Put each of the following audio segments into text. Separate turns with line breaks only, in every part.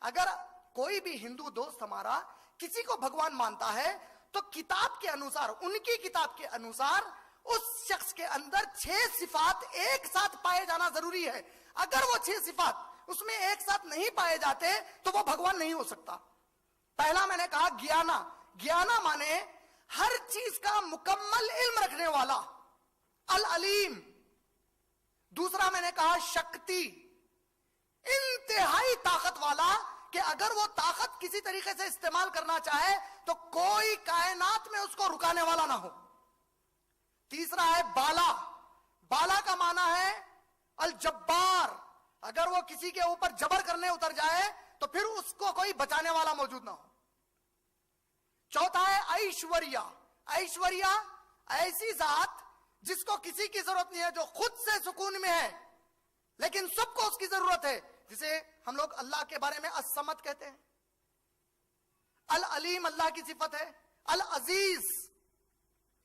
अगर कोई भी हिंदू दोस्त हमारा किसी को भगवान मानता है तो किताब के अनुसार, उनकी किताब के अनुसार उस शख्स के अंदर 6 सिफात एक साथ पाए जाना जरूरी है। अगर वो 6 सिफात उसमें एक साथ नहीं पाए जाते तो वो भगवान नहीं हो सकता। पहला मैंने कहा ज्ञाना। ज्ञाना माने हर चीज का मुकम्मल इल्म रखने वाला, अल अलीम। दूसरा मैंने कहा शक्ति, इंतहाई ताकत वाला कि अगर वो ताकत किसी तरीके से इस्तेमाल करना चाहे तो कोई कायनात में उसको रुकाने वाला ना हो। तीसरा है बाला। बाला का माना है अल जब्बार, अगर वो किसी के ऊपर जबर करने उतर जाए तो फिर उसको कोई बचाने वाला मौजूद ना हो। चौथा है ऐश्वर्या। ऐश्वर्या ऐसी जात जिसको किसी की जरूरत नहीं है, जो खुद से सुकून में है लेकिन सबको उसकी जरूरत है, जिसे हम लोग अल्लाह के बारे में असमत कहते हैं। अल अलीम अल्लाह की सिफत है, अल अजीज,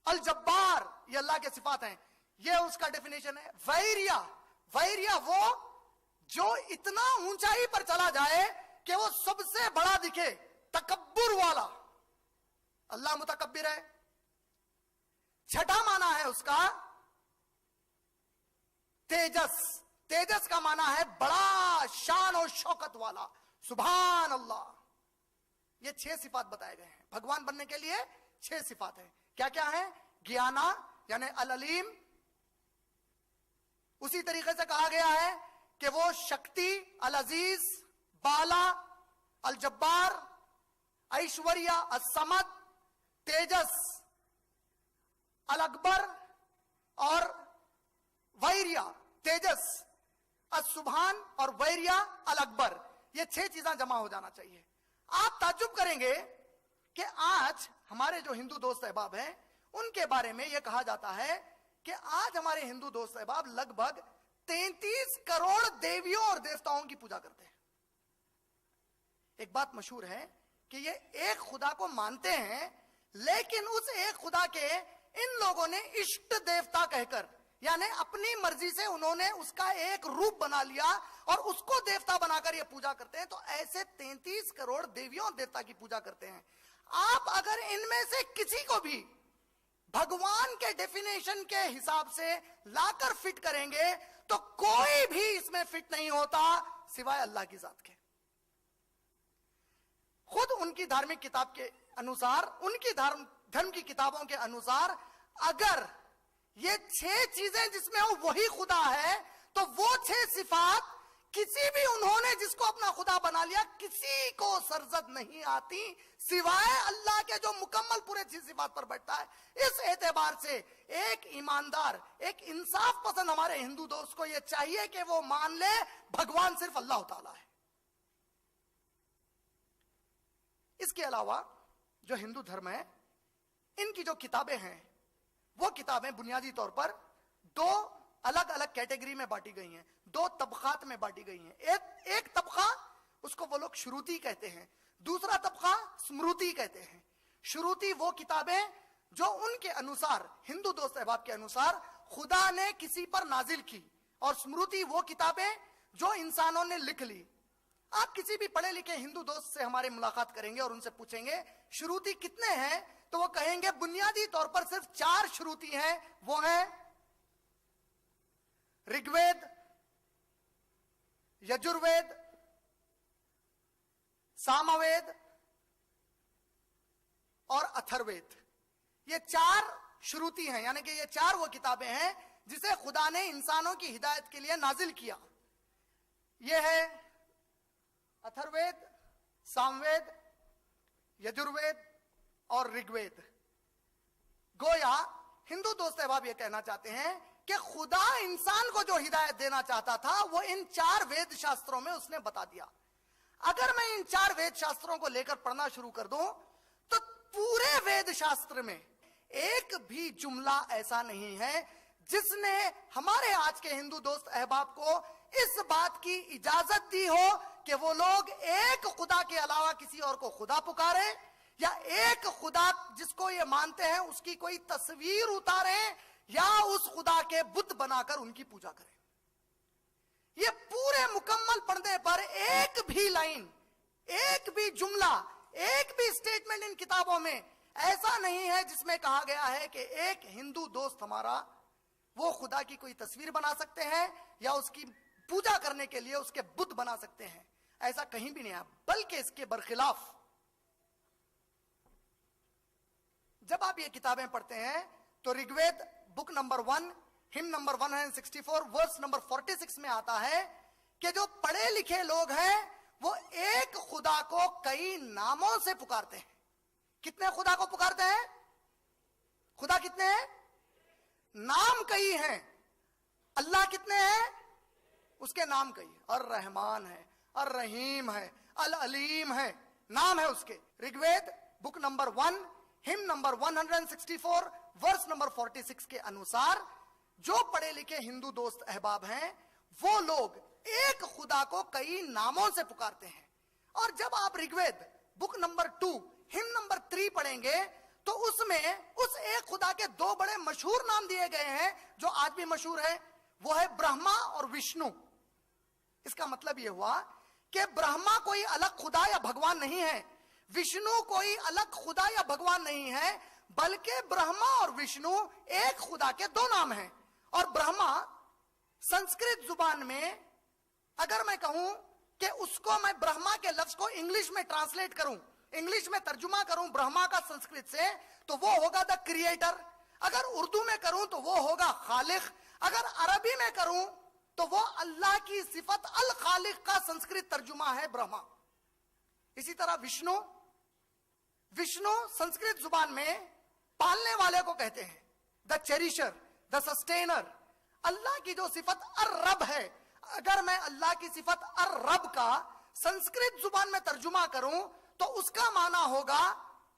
अल जब्बार ये अल्लाह के सिफात हैं, ये उसका डेफिनेशन है। वैरिया, वैरिया वो जो इतना ऊंचाई पर चला जाए कि वो सबसे बड़ा दिखे, तकब्बुर वाला, अल्लाह मुतकब्बिर है। छठा माना है उसका तेजस। तेजस का माना है बड़ा शान और शौकत वाला, सुभान अल्लाह। ये 6 सिफात बताए गए हैं। भगवान बनने के लिए 6 सिफात हैं। क्या क्या है? ज्ञाना यानी अल अलीम, उसी तरीके से कहा गया है कि वो शक्ति, अल अजीज, बाला, अल जब्बार, ऐश्वर्या, असमद, तेजस, अल अकबर और वैरिया। तेजस, असुभान और वैरिया, अल अकबर, ये 6 चीजें जमा हो जाना चाहिए। आप ताज्जुब करेंगे कि आज हमारे जो हिंदू दोस्त अहबाब हैं उनके बारे में यह कहा जाता है कि आज हमारे हिंदू दोस्त अहबाब लगभग 33 करोड़ देवियों और देवताओं की पूजा करते हैं। एक बात मशहूर है कि ये एक खुदा को मानते हैं, लेकिन उस एक खुदा के इन लोगों ने इष्ट देवता कहकर, यानी अपनी मर्जी से उन्होंने उसका एक रूप बना लिया और उसको देवता बनाकर ये पूजा करते हैं। तो ऐसे 33 करोड़ देवियों और देवता की पूजा करते हैं। आप अगर इनमें से किसी को भी भगवान के डेफिनेशन के हिसाब से लाकर फिट करेंगे तो कोई भी इसमें फिट नहीं होता सिवाय अल्लाह की जात के। खुद उनकी धार्मिक किताब के अनुसार, उनकी धर्म की किताबों के अनुसार, अगर ये 6 चीजें जिसमें वही खुदा है तो वो 6 सिफात किसी भी उन्होंने जिसको अपना खुदा बना लिया किसी को सरजद नहीं आती सिवाय अल्लाह के जो मुकम्मल पूरे 6 सिफात पर बैठता है। इस एतबार से एक ईमानदार, एक इंसाफ पसंद हमारे हिंदू दोस्त को यह चाहिए कि वो मान ले भगवान सिर्फ अल्लाह ताला है। इसके अलावा जो हिंदू धर्म है, इनकी जो किताबें हैं वो किताबें बुनियादी तौर पर 2 अलग अलग कैटेगरी में बांटी गई हैं, 2 तबकात में बांटी गई हैं। एक तबका उसको वो लोग शुरूती कहते हैं, दूसरा तबका स्मृति कहते हैं। शुरूती वो किताबें जो उनके अनुसार, हिंदू दोस्त अहबाब के अनुसार, खुदा ने किसी पर नाजिल की, और स्मृति वो किताबें जो इंसानों ने लिख ली। आप किसी भी पढ़े लिखे हिंदू दोस्त से हमारे मुलाकात करेंगे और उनसे पूछेंगे शुरूती कितने हैं, तो वो कहेंगे बुनियादी तौर पर सिर्फ 4 शुरूती हैं। वो हैं ऋग्वेद, यजुर्वेद, सामवेद और अथर्ववेद। ये 4 श्रुति हैं, यानी कि ये 4 वो किताबें हैं जिसे खुदा ने इंसानों की हिदायत के लिए नाजिल किया। ये है अथर्ववेद, सामवेद, यजुर्वेद और ऋग्वेद। गोया हिंदू दोस्त अहबाब ये कहना चाहते हैं कि खुदा इंसान को जो हिदायत देना चाहता था वो इन 4 वेद शास्त्रों में उसने बता दिया। अगर मैं इन 4 वेद शास्त्रों को लेकर पढ़ना शुरू कर दूं तो पूरे वेद शास्त्र में एक भी जुमला ऐसा नहीं है जिसने हमारे आज के हिंदू दोस्त अहबाब को इस बात की इजाजत दी हो कि वो लोग एक खुदा के अलावा किसी और को खुदा पुकारे, या एक खुदा जिसको ये मानते हैं उसकी कोई तस्वीर उतारे, या उस खुदा के बुत बनाकर उनकी पूजा करें। ये पूरे मुकम्मल पढ़ने पर एक भी लाइन, एक भी जुमला, एक भी स्टेटमेंट इन किताबों में ऐसा नहीं है जिसमें कहा गया है कि एक हिंदू दोस्त हमारा वो खुदा की कोई तस्वीर बना सकते हैं या उसकी पूजा करने के लिए उसके बुत बना सकते हैं। ऐसा कहीं भी नहीं है, बल्कि इसके बरखिलाफ जब आप ये किताबें पढ़ते हैं तो Rigveda book number 1 hymn number 164 verse number 46 में आता है कि जो पढ़े लिखे लोग हैं वो एक खुदा को कई नामों से पुकारते हैं। कितने खुदा को पुकारते हैं? खुदा कितने हैं? नाम कई हैं। अल्लाह कितने हैं? उसके नाम कई। अर रहमान है, अर रहीम है, अल अलीम है, नाम है उसके। Rigveda book number 1 hymn number 164 verse number 46 के अनुसार जो पढ़े लिखे हिंदू दोस्त अहबाब हैं वो लोग एक खुदा को कई नामों से पुकारते हैं। और जब आप Rigveda book number 2 hymn number 3 पढ़ेंगे तो उसमें उस एक खुदा के दो बड़े मशहूर नाम दिए गए हैं जो आज भी मशहूर है, वो है ब्रह्मा और विष्णु। इसका मतलब यह हुआ कि ब्रह्मा कोई अलग खुदा या भगवान नहीं है, विष्णु कोई अलग खुदा या भगवान नहीं है, बल्कि ब्रह्मा और विष्णु एक खुदा के दो नाम हैं। और ब्रह्मा संस्कृत जुबान में अगर मैं कहूं कि उसको मैं ब्रह्मा के लफ्ज को इंग्लिश में ट्रांसलेट करूं, इंग्लिश में तर्जुमा करूं ब्रह्मा का संस्कृत से, तो वो होगा द क्रिएटर। अगर उर्दू में करूं तो वो होगा खालिक। अगर अरबी में करूं तो वो अल्लाह की सिफत अल खालिक का संस्कृत तर्जुमा है ब्रह्मा। इसी तरह विष्णु, विष्णु संस्कृत जुबान में पालने वाले को कहते हैं, द चेरिशर, द सस्टेनर। अल्लाह की जो सिफत अर रब है, अगर मैं अल्लाह की सिफत अर रब का संस्कृत जुबान में तर्जुमा करूं तो उसका माना होगा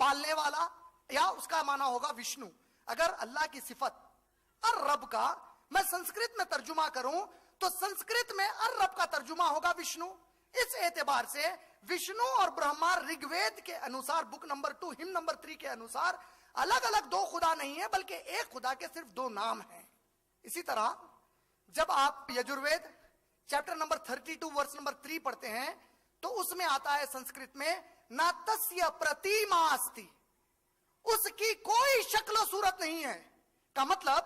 पालने वाला या उसका माना होगा विष्णु। अगर अल्लाह की सिफत अर रब का मैं संस्कृत में तर्जुमा करूं तो संस्कृत में अर रब का तर्जुमा होगा विष्णु। इस एतबार से विष्णु और ब्रह्मा ऋग्वेद के अनुसार बुक नंबर 2 हिम नंबर 3 के अनुसार अलग अलग दो खुदा नहीं है, बल्कि एक खुदा के सिर्फ दो नाम हैं। इसी तरह जब आप Yajurveda chapter number 32 verse number 3 पढ़ते हैं तो उसमें आता है संस्कृत में न तस्य प्रतिमा अस्ति, उसकी कोई शक्ल सूरत नहीं है। का मतलब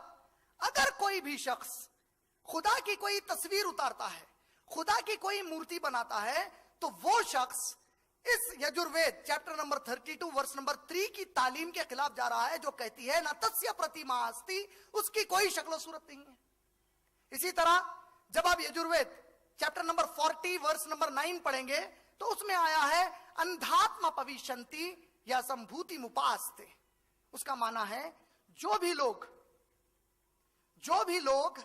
अगर कोई भी शख्स खुदा की कोई तस्वीर उतारता है, खुदा की कोई मूर्ति बनाता है, तो वो शख्स इस Yajurveda chapter number 32 verse number 3 की तालीम के खिलाफ जा रहा है जो कहती है न तस्य प्रतिमा अस्ति, उसकी कोई शक्ल सूरत नहीं है। इसी तरह जब आप Yajurveda chapter number 40 verse number 9 पढ़ेंगे तो उसमें आया है अंधात्मा पविशंति या संभूति मुपास्ते। उसका माना है जो भी लोग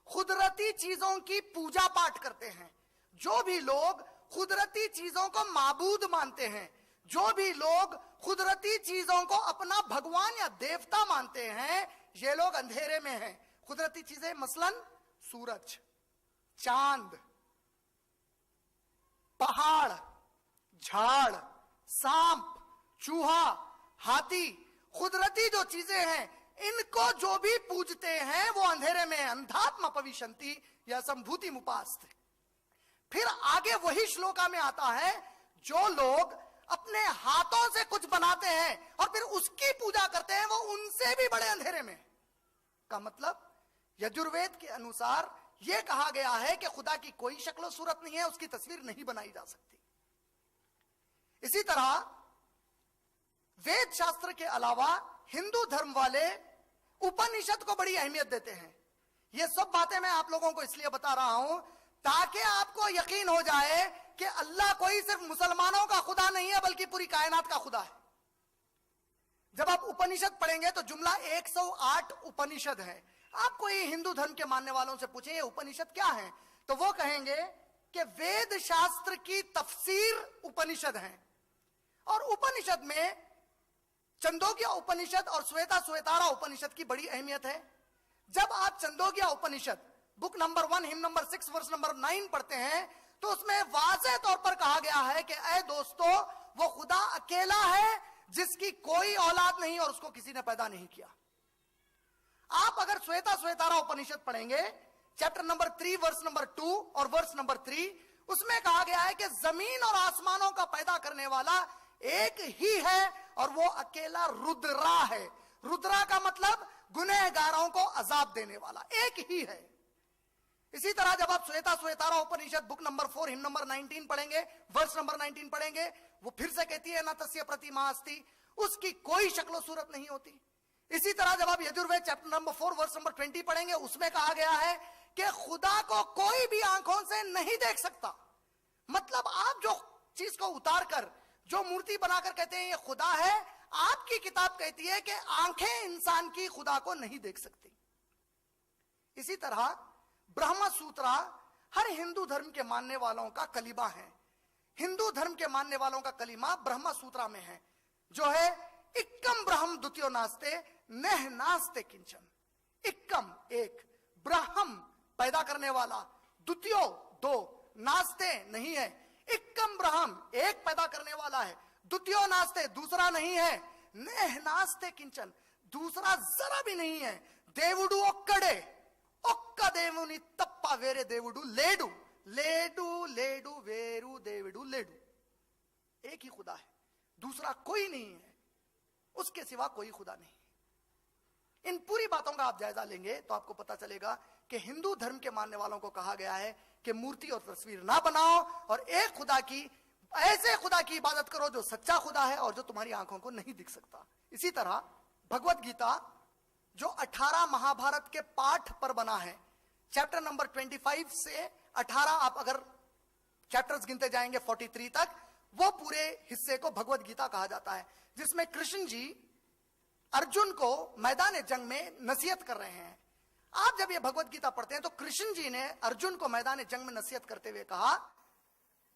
खुदरती चीजों की पूजा पाठ करते हैं, जो भी लोग खुदरती चीजों को माबूद मानते हैं, जो भी लोग खुदरती चीजों को अपना भगवान या देवता मानते हैं, ये लोग अंधेरे में हैं। खुदरती चीजें मसलन सूरज, चांद, पहाड़, झाड़, सांप, चूहा, हाथी, खुदरती जो चीजें हैं इनको जो भी पूजते हैं वो अंधेरे में। अंधात्मा पविशंति या संभूति मुपास्ते। फिर आगे वही श्लोका में आता है जो लोग अपने हाथों से कुछ बनाते हैं और फिर उसकी पूजा करते हैं वो उनसे भी बड़े अंधेरे में। का मतलब यजुर्वेद के अनुसार यह कहा गया है कि खुदा की कोई शक्ल सूरत नहीं है, उसकी तस्वीर नहीं बनाई जा सकती। इसी तरह वेद शास्त्र के अलावा हिंदू धर्म वाले उपनिषद को बड़ी अहमियत देते हैं। ये सब बातें मैं आप लोगों को इसलिए बता रहा हूं ताकि आपको यकीन हो जाए कि अल्लाह कोई सिर्फ मुसलमानों का खुदा नहीं है बल्कि पूरी कायनात का खुदा है। जब आप उपनिषद पढ़ेंगे तो जुमला 108 उपनिषद है। आप कोई हिंदू धर्म के मानने वालों से पूछें ये उपनिषद क्या है, तो वो कहेंगे कि वेद शास्त्र की तफसीर उपनिषद है। और उपनिषद में चंदोग्या उपनिषद और श्वेता श्वेतारा उपनिषद की बड़ी अहमियत है। जब आप Chandogya Upanishad book number 1 hymn number 6 verse number 9 पढ़ते हैं तो उसमें वाज़ेह तौर पर कहा गया है कि ऐ दोस्तों वो खुदा अकेला है जिसकी कोई औलाद नहीं और उसको किसी ने पैदा नहीं किया। आप अगर श्वेता श्वेतारा उपनिषद पढ़ेंगे चैप्टर नंबर 3 वर्स नंबर 2 और वर्स नंबर 3, उसमें कहा गया है कि जमीन और आसमानों का पैदा करने वाला एक ही है और वो अकेला रुद्रा है। रुद्रा का मतलब गुनहगारों को अजाब देने वाला, एक ही है। इसी तरह जब आप श्वेतारा उपनिषद बुक नंबर 4 हिम नंबर 19 पढ़ेंगे, वर्ष नंबर 19 पढ़ेंगे, वो फिर से कहती है न तस्य प्रतिमा अस्ति, उसकी कोई शक्लो सूरत नहीं होती। इसी तरह जब आप यजुर्वेद चैप्टर नंबर 4 वर्ष नंबर 20 पढ़ेंगे, उसमें कहा गया है कि खुदा को कोई भी आंखों से नहीं देख सकता। मतलब आप जो चीज को उतार कर, जो मूर्ति बनाकर कहते हैं ये खुदा है, आपकी किताब कहती है कि आंखें इंसान की खुदा को नहीं देख सकती। इसी तरह ब्रह्म सूत्र हर हिंदू धर्म के मानने वालों का कलीमा है। हिंदू धर्म के मानने वालों का कलीमा ब्रह्म सूत्र में है, जो है इक्कम ब्रह्म द्वितीयो नास्ते नह नास्ते किंचन। इक्कम एक, ब्रह्म पैदा करने वाला, द्वितीयो दो, नास्ते नहीं है। इक्कम ब्रह्म एक पैदा करने वाला है, द्वितीयो नास्ते दूसरा नहीं है, नेह नास्ते किंचन दूसरा जरा भी नहीं है। देवुडु ओक्कड़े ఒక్క దేవుని తప్ప వేరే దేవుడు లేడు, లేడు లేడు వేరు దేవుడు లేడు। एक ही खुदा है, दूसरा कोई नहीं है, उसके सिवा कोई खुदा नहीं। इन पूरी बातों का आप जायजा लेंगे तो आपको पता चलेगा कि हिंदू धर्म के मानने वालों को कहा गया है कि मूर्ति और तस्वीर ना बनाओ और एक खुदा की, ऐसे खुदा की इबादत करो जो सच्चा खुदा है और जो तुम्हारी आंखों को नहीं दिख सकता। इसी तरह भगवत गीता जो 18 महाभारत के पाठ पर बना है, चैप्टर नंबर 25 से 18 आप अगर चैप्टर्स गिनते जाएंगे 43 तक, वो पूरे हिस्से को भगवत गीता कहा जाता है, जिसमें कृष्ण जी अर्जुन को मैदान जंग में नसीहत कर रहे हैं। आप जब ये भगवत गीता पढ़ते हैं तो कृष्ण जी ने अर्जुन को मैदान जंग में नसीहत करते हुए कहा,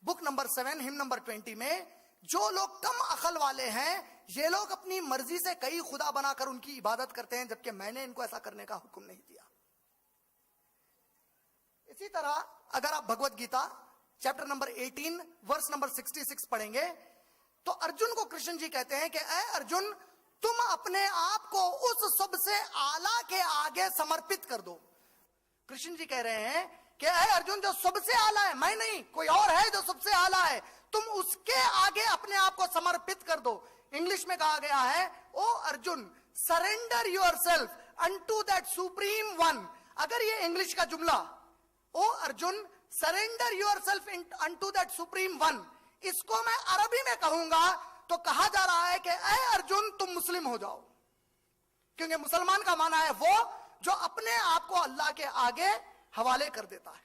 बुक नंबर 7 हिम नंबर 20 में, जो लोग कम अकल वाले हैं ये लोग अपनी मर्जी से कई खुदा बनाकर उनकी इबादत करते हैं, जबकि मैंने इनको ऐसा करने का हुक्म नहीं दिया। इसी तरह अगर आप Bhagavad Gita chapter number 18 verse number 66 पढ़ेंगे तो अर्जुन को कृष्ण जी कहते हैं कि ऐ अर्जुन, तुम अपने आप को उस सबसे आला के आगे समर्पित कर दो। कृष्ण जी कह रहे हैं कि ऐ अर्जुन, जो सबसे आला है मैं नहीं, कोई और है जो सबसे आला है, तुम उसके आगे अपने आप को समर्पित कर दो। इंग्लिश में कहा गया है, O Arjun surrender yourself unto that supreme one. अगर ये इंग्लिश का जुमला, O Arjun surrender yourself unto that supreme one, इसको मैं अरबी में कहूंगा तो कहा जा रहा है कि ऐ अर्जुन तुम मुस्लिम हो जाओ, क्योंकि मुसलमान का माना है वो जो अपने आप को अल्लाह के आगे हवाले कर देता है।